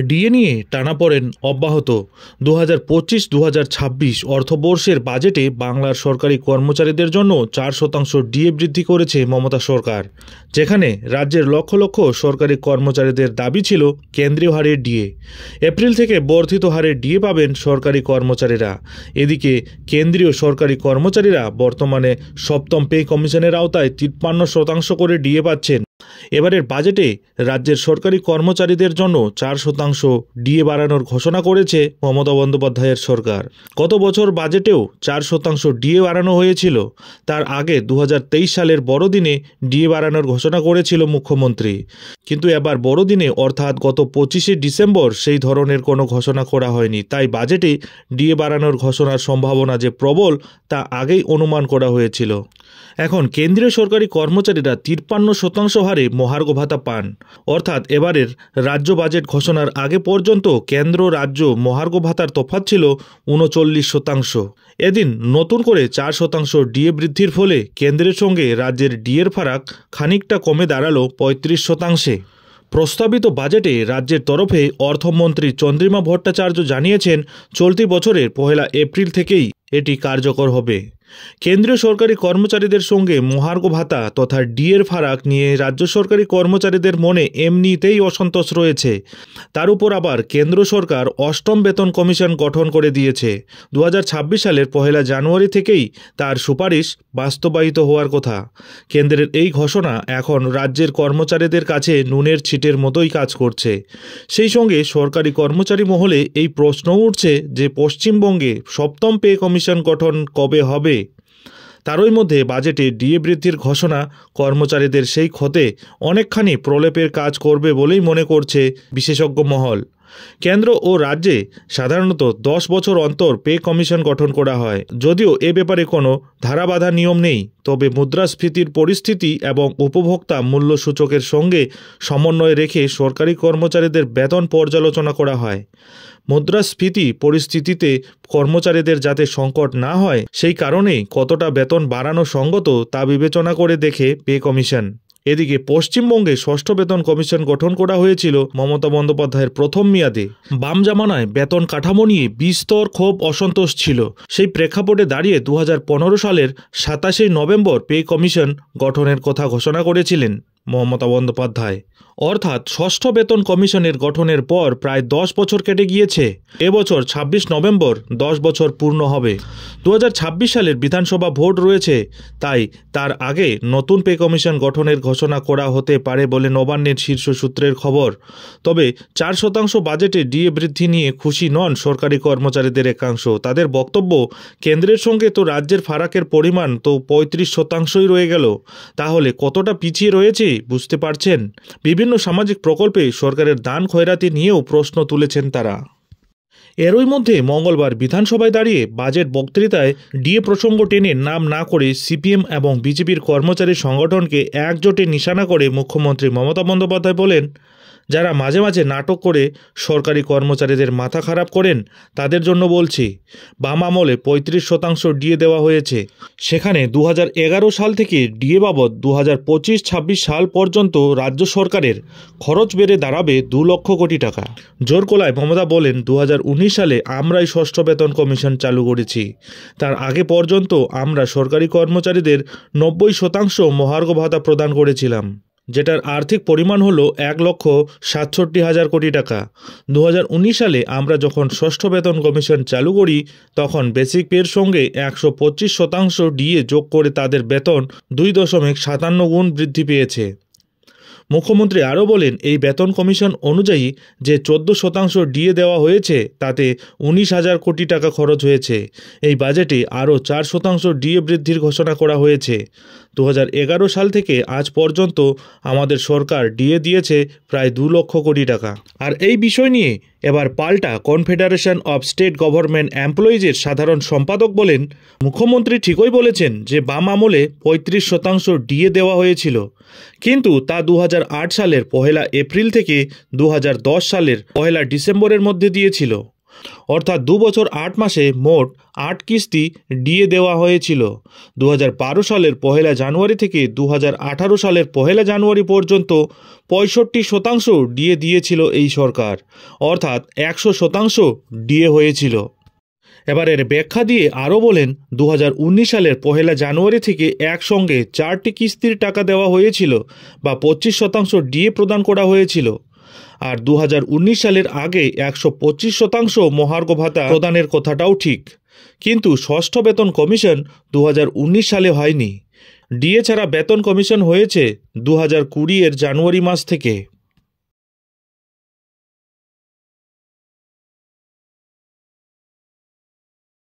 DA নিয়ে টানাপোড়েন অব্যাহত। 2025-2026 অর্থবর্ষের বাজেটে বাংলার সরকারি কর্মচারীদের জন্য 4% ডিএ বৃদ্ধি করেছে মমতা সরকার, যেখানে রাজ্যের লক্ষ লক্ষ সরকারি কর্মচারীদের দাবি ছিল কেন্দ্রীয় হারের ডিএ। এপ্রিল থেকে বর্ধিত হারের ডিএ পাবেন সরকারি কর্মচারীরা। এদিকে কেন্দ্রীয় সরকারি কর্মচারীরা বর্তমানে সপ্তম পে কমিশনের আওতায় 53% করে ডিএ পাচ্ছেন। এবারের বাজেটে রাজ্যের সরকারি কর্মচারীদের জন্য 4% ডিএ বাড়ানোর ঘোষণা করেছে মমতা বন্দ্যোপাধ্যায়ের সরকার। গত বছর বাজেটেও 4% ডিএ বাড়ানো হয়েছিল। তার আগে 2023 সালের বড়দিনে ডিএ বাড়ানোর ঘোষণা করেছিল মুখ্যমন্ত্রী, কিন্তু এবার বড়দিনে অর্থাৎ গত 25শে ডিসেম্বর সেই ধরনের কোনো ঘোষণা করা হয়নি। তাই বাজেটে ডিএ বাড়ানোর ঘোষণার সম্ভাবনা যে প্রবল তা আগেই অনুমান করা হয়েছিল। এখন কেন্দ্রীয় সরকারি কর্মচারীরা 53% হারে মহার্ঘ ভাতা পান। অর্থাৎ এবারের রাজ্য বাজেট ঘোষণার আগে পর্যন্ত কেন্দ্র রাজ্য মহার্ঘ ভাতার তফাৎ ছিল 39%। এদিন নতুন করে 4% ডিএ বৃদ্ধির ফলে কেন্দ্রের সঙ্গে রাজ্যের ডিএর ফারাক খানিকটা কমে দাঁড়ালো 35%। প্রস্তাবিত বাজেটে রাজ্যের তরফে অর্থমন্ত্রী চন্দ্রিমা ভট্টাচার্য জানিয়েছেন, চলতি বছরের 1 এপ্রিল থেকেই এটি কার্যকর হবে। কেন্দ্রীয় সরকারি কর্মচারীদের সঙ্গে মহার্ঘ ভাতা তথা ডিএর ফারাক নিয়ে রাজ্য সরকারি কর্মচারীদের মনে এমনিতেই অসন্তোষ রয়েছে। তার উপর আবার কেন্দ্র সরকার অষ্টম বেতন কমিশন গঠন করে দিয়েছে। 2026 সালের 1 জানুয়ারি থেকেই তার সুপারিশ বাস্তবায়িত হওয়ার কথা। কেন্দ্রের এই ঘোষণা এখন রাজ্যের কর্মচারীদের কাছে নুনের ছিটের মতোই কাজ করছে। সেই সঙ্গে সরকারি কর্মচারী মহলে এই প্রশ্নও উঠছে যে পশ্চিমবঙ্গে সপ্তম পে কমিশন গঠন কবে হবে। তারই মধ্যে বাজেটে ডিএ বৃদ্ধির ঘোষণা কর্মচারীদের সেই ক্ষতে অনেকখানি প্রলেপের কাজ করবে বলেই মনে করছে বিশেষজ্ঞ মহল। কেন্দ্র ও রাজ্যে সাধারণত 10 বছর অন্তর পে কমিশন গঠন করা হয়। যদিও এ ব্যাপারে কোনো ধারাবাধা নিয়ম নেই, তবে মুদ্রাস্ফীতির পরিস্থিতি এবং উপভোক্তা মূল্য সূচকের সঙ্গে সমন্বয় রেখে সরকারি কর্মচারীদের বেতন পর্যালোচনা করা হয়। মুদ্রাস্ফীতি পরিস্থিতিতে কর্মচারীদের যাতে সংকট না হয় সেই কারণেই কতটা বেতন বাড়ানো সঙ্গত তা বিবেচনা করে দেখে পে কমিশন। এদিকে পশ্চিমবঙ্গে ষষ্ঠ বেতন কমিশন গঠন করা হয়েছিল মমতা বন্দ্যোপাধ্যায়ের প্রথম মেয়াদে। বাম জামানায় বেতন কাঠামো নিয়ে বিস্তর ক্ষোভ অসন্তোষ ছিল। সেই প্রেক্ষাপটে দাঁড়িয়ে 2015 সালের 27শে নভেম্বর পে কমিশন গঠনের কথা ঘোষণা করেছিলেন মমতা বন্দ্যোপাধ্যায়। অর্থাৎ ষষ্ঠ বেতন কমিশনের গঠনের পর প্রায় 10 বছর কেটে গিয়েছে। এবছর 26 নভেম্বর 10 বছর পূর্ণ হবে। 2026 সালের বিধানসভা ভোট রয়েছে, তাই তার আগে নতুন পে কমিশন গঠনের ঘোষণা করা হতে পারে বলে নবান্নের শীর্ষ সূত্রের খবর। তবে 4% বাজেটে ডিএ বৃদ্ধি নিয়ে খুশি নন সরকারি কর্মচারীদের একাংশ। তাদের বক্তব্য, কেন্দ্রের সঙ্গে তো রাজ্যের ফারাকের পরিমাণ তো 35%ই রয়ে গেল, তাহলে কতটা পিছিয়ে রয়েছে বুঝতে পারছেন। বিভিন্ন সামাজিক প্রকল্পে সরকারের দান খয়রাতি নিয়েও প্রশ্ন তুলেছেন তারা। এরই মধ্যে মঙ্গলবার বিধানসভায় দাঁড়িয়ে বাজেট বক্তৃতায় ডিএ প্রসঙ্গ টেনে নাম না করে সিপিএম এবং বিজেপির কর্মচারী সংগঠনকে একজোটে নিশানা করে মুখ্যমন্ত্রী মমতা বন্দ্যোপাধ্যায় বলেন, যারা মাঝে মাঝে নাটক করে সরকারি কর্মচারীদের মাথা খারাপ করেন তাদের জন্য বলছি, বাম আমলে 35% ডিএ দেওয়া হয়েছে। সেখানে 2011 সাল থেকে ডিএ বাবদ 2025-26 সাল পর্যন্ত রাজ্য সরকারের খরচ বেড়ে দাঁড়াবে 2 লক্ষ কোটি টাকা। জোর গলায় মমতা বলেন, 2019 সালে আমরাই ষষ্ঠ বেতন কমিশন চালু করেছি। তার আগে পর্যন্ত আমরা সরকারি কর্মচারীদের 90% মহার্ঘ ভাতা প্রদান করেছিলাম, যেটার আর্থিক পরিমাণ হলো 1,67,000 কোটি টাকা। 2019 সালে আমরা যখন ষষ্ঠ বেতন কমিশন চালু করি তখন বেসিক পের সঙ্গে 125% ডিএ যোগ করে তাদের বেতন 2.57 গুণ বৃদ্ধি পেয়েছে। মুখ্যমন্ত্রী আরও বলেন, এই বেতন কমিশন অনুযায়ী যে 14% ডিএ দেওয়া হয়েছে তাতে 19,000 কোটি টাকা খরচ হয়েছে। এই বাজেটে আরও 4% ডিএ বৃদ্ধির ঘোষণা করা হয়েছে। 2011 সাল থেকে আজ পর্যন্ত আমাদের সরকার ডিএ দিয়েছে প্রায় 2 লক্ষ কোটি টাকা। আর এই বিষয় নিয়ে এবার পাল্টা কনফেডারেশন অব স্টেট গভর্নমেন্ট এমপ্লয়িজের সাধারণ সম্পাদক বলেন, মুখ্যমন্ত্রী ঠিকই বলেছেন যে বাম আমলে 35% ডিএ দেওয়া হয়েছিল, কিন্তু তা 2008 সালের 1 এপ্রিল থেকে 2010 সালের 1 ডিসেম্বরের মধ্যে দিয়েছিল। অর্থাৎ 2 বছর 8 মাসে মোট 8 কিস্তি ডিএ দেওয়া হয়েছিল। 2012 সালের 1 জানুয়ারি থেকে 2018 সালের 1 জানুয়ারি পর্যন্ত 65% ডিএ দিয়েছিল এই সরকার, অর্থাৎ 100% ডিএ হয়েছিল। এবার এর ব্যাখ্যা দিয়ে আরও বলেন, 2019 সালের 1 জানুয়ারি থেকে একসঙ্গে 4টি কিস্তির টাকা দেওয়া হয়েছিল বা 25% ডিএ প্রদান করা হয়েছিল। আর 2019 সালের আগে 125% মহার্ঘ ভাতা প্রদানের কথাটাও ঠিক, কিন্তু ষষ্ঠ বেতন কমিশন 2019 সালে হয়নি। ডিএ ছাড়া বেতন কমিশন হয়েছে 2020 এর জানুয়ারি মাস থেকে।